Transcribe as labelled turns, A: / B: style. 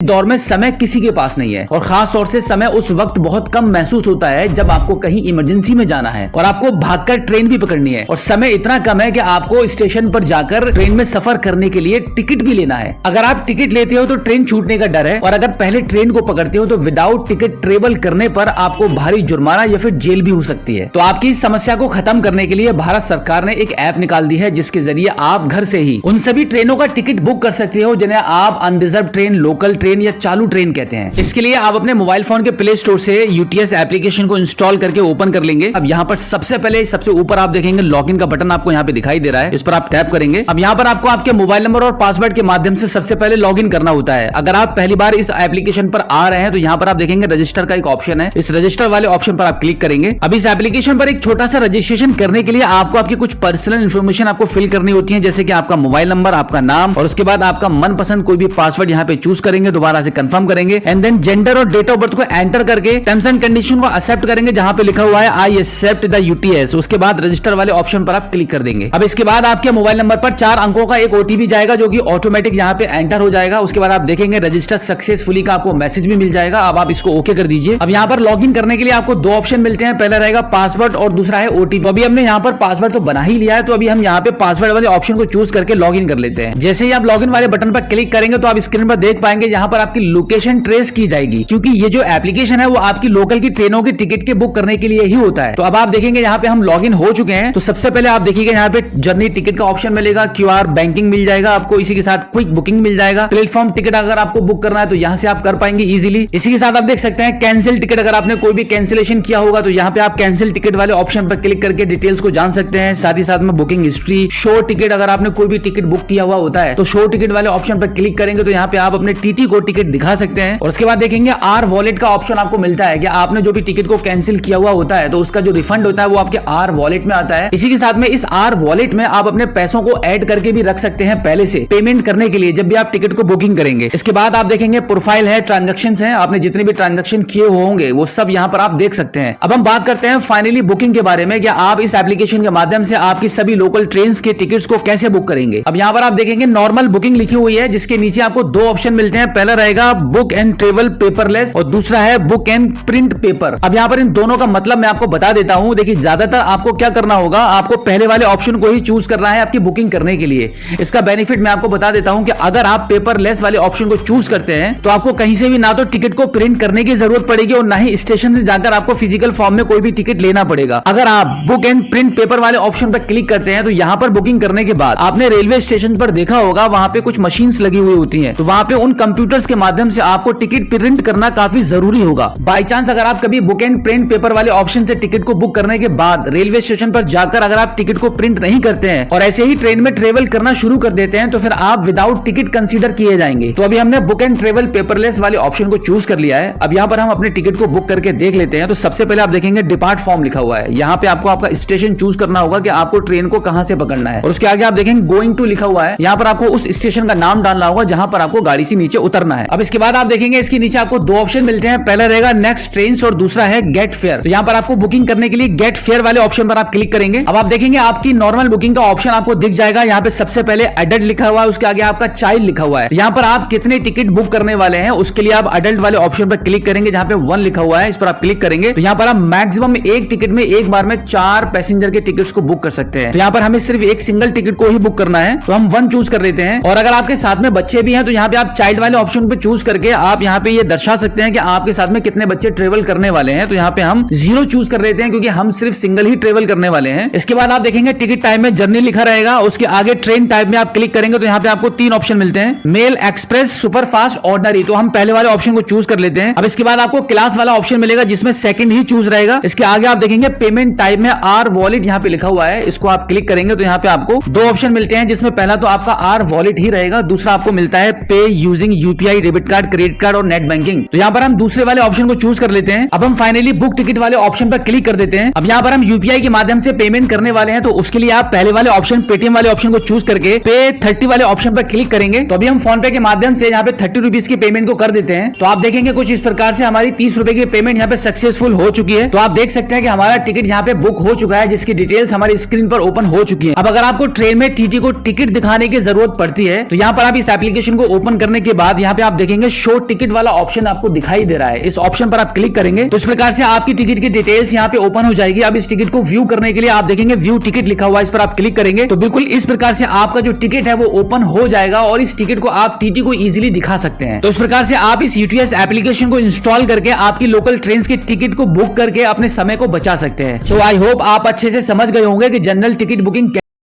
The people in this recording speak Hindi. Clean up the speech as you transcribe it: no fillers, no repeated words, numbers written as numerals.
A: दौर में समय किसी के पास नहीं है और खास तौर से समय उस वक्त बहुत कम महसूस होता है जब आपको कहीं इमरजेंसी में जाना है और आपको भागकर ट्रेन भी पकड़नी है और समय इतना कम है कि आपको स्टेशन पर जाकर ट्रेन में सफर करने के लिए टिकट भी लेना है। अगर आप टिकट लेते हो तो ट्रेन छूटने का डर है और अगर पहले ट्रेन को पकड़ते हो तो विदाउट टिकट ट्रेवल करने पर आपको भारी जुर्माना या फिर जेल भी हो सकती है। तो आपकी इस समस्या को खत्म करने के लिए भारत सरकार ने एक ऐप निकाल दी है जिसके जरिए आप घर से ही उन सभी ट्रेनों का टिकट बुक कर सकते हो जिन्हें आप अनरिजर्व ट्रेन, लोकल ट्रेन या चालू ट्रेन कहते हैं। इसके लिए आप अपने मोबाइल फोन के प्ले स्टोर से यूटीएस एप्लीकेशन को इंस्टॉल करके ओपन कर लेंगे। अब यहाँ पर सबसे पहले सबसे ऊपर आप देखेंगे लॉगिन का बटन आपको यहाँ पे दिखाई दे रहा है, इस पर आप टैप करेंगे। अब यहाँ पर आपको आपके मोबाइल नंबर और पासवर्ड के माध्यम से सबसे पहले लॉगिन करना होता है। अगर आप पहली बार इस एप्लीकेशन पर आ रहे हैं तो यहाँ पर आप देखेंगे रजिस्टर का एक ऑप्शन है, इस रजिस्टर वाले ऑप्शन पर आप क्लिक करेंगे। अब इस एप्लीकेशन पर एक छोटा सा रजिस्ट्रेशन करने के लिए आपको आपकी कुछ पर्सनल इंफॉर्मेशन आपको फिल करनी होती है, जैसे कि आपका मोबाइल नंबर, आपका नाम और उसके बाद आपका मनपसंद कोई भी पासवर्ड यहाँ पे चूज करेंगे, दोबारा से कंफर्म करेंगे एंड देन जेंडर और डेट ऑफ बर्थ को एंटर करके टर्म्स एंड कंडीशन को एक्सेप्ट करेंगे जहां पे लिखा हुआ है आई एक्सेप्ट द यूटीएस। उसके बाद रजिस्टर वाले ऑप्शन पर आप क्लिक कर देंगे। अब इसके बाद आपके मोबाइल नंबर पर 4 अंकों का एक ओटीपी जाएगा जो कि ऑटोमेटिक यहाँ पे एंटर हो जाएगा। उसके बाद आप देखेंगे रजिस्टर सक्सेसफुली का आपको मैसेज भी मिल जाएगा। अब आप इसको ओके कर दीजिए। अब यहाँ पर लॉगिन करने के लिए आपको 2 ऑप्शन मिलते हैं, पहला रहेगा पासवर्ड और दूसरा है ओटीपी। अभी हमने यहाँ पर पासवर्ड तो बना ही लिया है, तो अभी हम यहाँ पे पासवर्ड वाले ऑप्शन को चूज करके लॉगिन कर लेते हैं। जैसे ही आप लॉगिन वाले बटन पर क्लिक करेंगे तो आप स्क्रीन पर देख पाएंगे यहाँ पर आपकी लोकेशन ट्रेस की जाएगी, क्योंकि ये जो एप्लीकेशन है वो आपकी लोकल की ट्रेनों की टिकट के बुक करने के लिए ही होता है। तो अब आप देखेंगे यहाँ पे हम लॉगिन हो चुके हैं। तो सबसे पहले आप देखिएगा यहाँ पे जर्नी टिकट का ऑप्शन मिलेगा, क्यूआर बैंकिंग मिल जाएगा आपको, इसी के साथ क्विक बुकिंग मिल जाएगा। प्लेटफॉर्म टिकट अगर आपको बुक करना है तो यहाँ से आप कर पाएंगे इजीली। इसी के साथ आप देख सकते हैं कैंसिल टिकट, अगर आपने कोई भी कैंसिलेशन किया होगा तो यहाँ पे आप कैंसिल टिकट वाले ऑप्शन पर क्लिक करके डिटेल्स को जान सकते हैं। साथ ही साथ में बुकिंग हिस्ट्री, शो टिकट, अगर आपने कोई भी टिकट बुक किया हुआ होता है तो शो टिकट वाले ऑप्शन पर क्लिक करेंगे तो यहाँ पे आप अपने टीटी को टिकट दिखा सकते हैं। और उसके बाद देखेंगे आर वॉलेट का ऑप्शन आपको मिलता है कि आपने जो भी टिकट को कैंसिल किया हुआ होता है तो उसका जो रिफंड होता है वो आपके आर वॉलेट में आता है। इसी के साथ में इस आर वॉलेट में आप अपने पैसों को ऐड करके भी रख सकते हैं पहले से पेमेंट करने के लिए जब भी आप टिकट को बुकिंग करेंगे। इसके बाद आप देखेंगे प्रोफाइल है, ट्रांजैक्शंस हैं, आपने जितने भी ट्रांजैक्शन किए होंगे वो सब यहाँ पर आप देख सकते हैं। अब हम बात करते हैं फाइनली बुकिंग के बारे में कि आप इस एप्लीकेशन के माध्यम से आपकी सभी लोकल ट्रेन के टिकट्स को कैसे बुक करेंगे। अब यहाँ पर आप देखेंगे नॉर्मल बुकिंग लिखी हुई है जिसके नीचे आपको 2 ऑप्शन मिलते हैं, पहला रहेगा बुक एंड ट्रेवल पेपरलेस और दूसरा है बुक एंड प्रिंट पेपर। अब यहाँ पर इन दोनों का मतलब मैं आपको बता देता हूँ। देखिए ज्यादातर आपको क्या करना होगा, आपको पहले वाले ऑप्शन को ही चूज करना है आपकी बुकिंग करने के लिए। इसका बेनिफिट मैं आपको बता देता हूँ कि अगर आप पेपरलेस वाले ऑप्शन को चूज करते हैं तो आपको कहीं से भी ना तो टिकट को प्रिंट करने की जरूरत पड़ेगी और ना ही स्टेशन से जाकर आपको फिजिकल फॉर्म में कोई भी टिकट लेना पड़ेगा। अगर आप बुक एंड प्रिंट पेपर वाले ऑप्शन पर क्लिक करते हैं तो यहाँ पर बुकिंग करने के बाद आपने रेलवे स्टेशन पर देखा होगा वहां पे कुछ मशीन्स लगी हुई होती हैं, तो वहां पे उन कंप्यूटर्स के माध्यम से आपको टिकट प्रिंट करना काफी जरूरी होगा। बाई चांस अगर आप कभी बुक एंड प्रिंट पेपर वाले ऑप्शन से टिकट को बुक करने के बाद रेलवे स्टेशन पर जाकर अगर आप टिकट को प्रिंट नहीं करते हैं और ऐसे ही ट्रेन में ट्रेवल करना शुरू कर देते हैं तो फिर आप विदाउट टिकट कंसीडर किए जाएंगे। तो अभी हमने बुक एंड ट्रेवल पेपरलेस वाले ऑप्शन को चूज कर लिया है। अब यहाँ पर हम अपने टिकट को बुक करके देख लेते हैं। तो सबसे पहले आप देखेंगे डिपार्ट फॉर्म लिखा हुआ है, यहाँ पे आपको आपका स्टेशन चूज करना होगा कि आपको ट्रेन को कहां से पकड़ना है और उसके आगे आप देखेंगे गोइंग टू लिखा हुआ है, यहाँ पर आपको उस स्टेशन का नाम डालना होगा जहां पर आपको गाड़ी से नीचे उतरना है। अब इसके बाद आप देखेंगे इसके नीचे आपको 2 ऑप्शन मिलते हैं, पहला रहेगा नेक्स्ट ट्रेन और दूसरा है गेट फेयर। तो यहाँ पर आपको बुकिंग करने के लिए गेट फेयर वाले ऑप्शन पर आप क्लिक करेंगे। अब आप देखेंगे आपकी नॉर्मल बुकिंग का ऑप्शन आपको दिख जाएगा। यहाँ पे सबसे पहले एडल्ट लिखा हुआ है, उसके आगे आपका चाइल्ड लिखा हुआ है। यहाँ पर आप कितने टिकट बुक करने वाले हैं उसके लिए आप एडल्ट वाले ऑप्शन पर क्लिक करेंगे, जहाँ पे 1 लिखा हुआ है, इस पर आप क्लिक करेंगे तो यहाँ पर आप मैक्सिमम एक टिकट में एक बार में 4 पैसेंजर के टिकट्स को बुक कर सकते हैं। तो यहाँ पर हमें सिर्फ एक सिंगल टिकट को ही बुक करना है तो हम 1 चूज कर लेते हैं। और अगर आपके साथ में बच्चे भी हैं तो यहाँ पे आप चाइल्ड वाले ऑप्शन पे चूज करके आप यहाँ पे ये दर्शा सकते हैं कि आपके साथ में कितने बच्चे ट्रेवल करने वाले हैं। तो यहाँ पे हम 0 चूज कर लेते हैं क्योंकि हम सिर्फ सिंगल ही ट्रेवल करने वाले हैं। इसके बाद आप देखेंगे टिकट टाइप में जर्नी लिखा रहेगा, उसके आगे ट्रेन टाइप में आप क्लिक करेंगे तो यहाँ पे आपको 3 ऑप्शन मिलते हैं, mail, express, super fast, ordinary. तो हम पहले वाले ऑप्शन को चूज कर लेते हैं। अब इसके बाद आपको क्लास वाला ऑप्शन मिलेगा जिसमें सेकंड ही चूज रहेगा। इसके आगे आप देखेंगे पेमेंट टाइप में आर वॉलेट यहाँ पे लिखा हुआ है, इसको आप क्लिक करेंगे तो यहाँ पे आपको 2 ऑप्शन मिलते हैं जिसमें पहला तो आपका आर वॉलेट ही रहेगा, दूसरा आपको मिलता है पे using UPI, debit card, credit card और नेट बैंकिंग। तो यहाँ पर हम दूसरे वाले ऑप्शन को चूज कर लेते हैं। अब हम फाइनली बुक टिकट वाले ऑप्शन पर क्लिक कर देते हैं। अब यहाँ पर हम यूपीआई के माध्यम से पेमेंट करने वाले हैं तो उसके लिए आप पहले वाले ऑप्शन पेटीएम वाले ऑप्शन को चूज करके पे 30 वाले ऑप्शन पर क्लिक करेंगे। तो अभी हम फोन पे के माध्यम से यहाँ पे 30 रुपीज की पेमेंट को कर देते हैं। तो आप देखेंगे कुछ इस प्रकार से हमारी 30 रुपए की पेमेंट यहाँ पे सक्सेसफुल हो चुकी है। तो आप देख सकते हैं कि हमारा टिकट यहाँ पे बुक हो चुका है जिसकी डिटेल्स हमारी स्क्रीन पर ओपन हो चुकी है। अब अगर आपको ट्रेन में टीटी को टिकट दिखाने की जरूरत पड़ती है तो यहाँ पर आप इस एप्लीकेशन को ओपन करने के बाद यहाँ यहाँ पे आप देखेंगे शो टिकट वाला ऑप्शन आपको दिखाई दे रहा है। इस ऑप्शन पर आप क्लिक करेंगे तो इस प्रकार से आपकी टिकट की डिटेल्स यहाँ पे ओपन हो जाएगी। अब इस टिकट को व्यू करने के लिए आप देखेंगे व्यू टिकट लिखा हुआ है, इस पर आप क्लिक करेंगे तो बिल्कुल इस प्रकार से आपका जो टिकट है वो ओपन हो जाएगा और इस टिकट को आप टीटी को इजीली दिखा सकते हैं। तो इस प्रकार से आप इस यूटीएस एप्लीकेशन को इंस्टॉल करके आपकी लोकल ट्रेन के टिकट को बुक करके अपने समय को बचा सकते हैं। सो आई होप आप अच्छे से समझ गए होंगे कि जनरल टिकट बुकिंग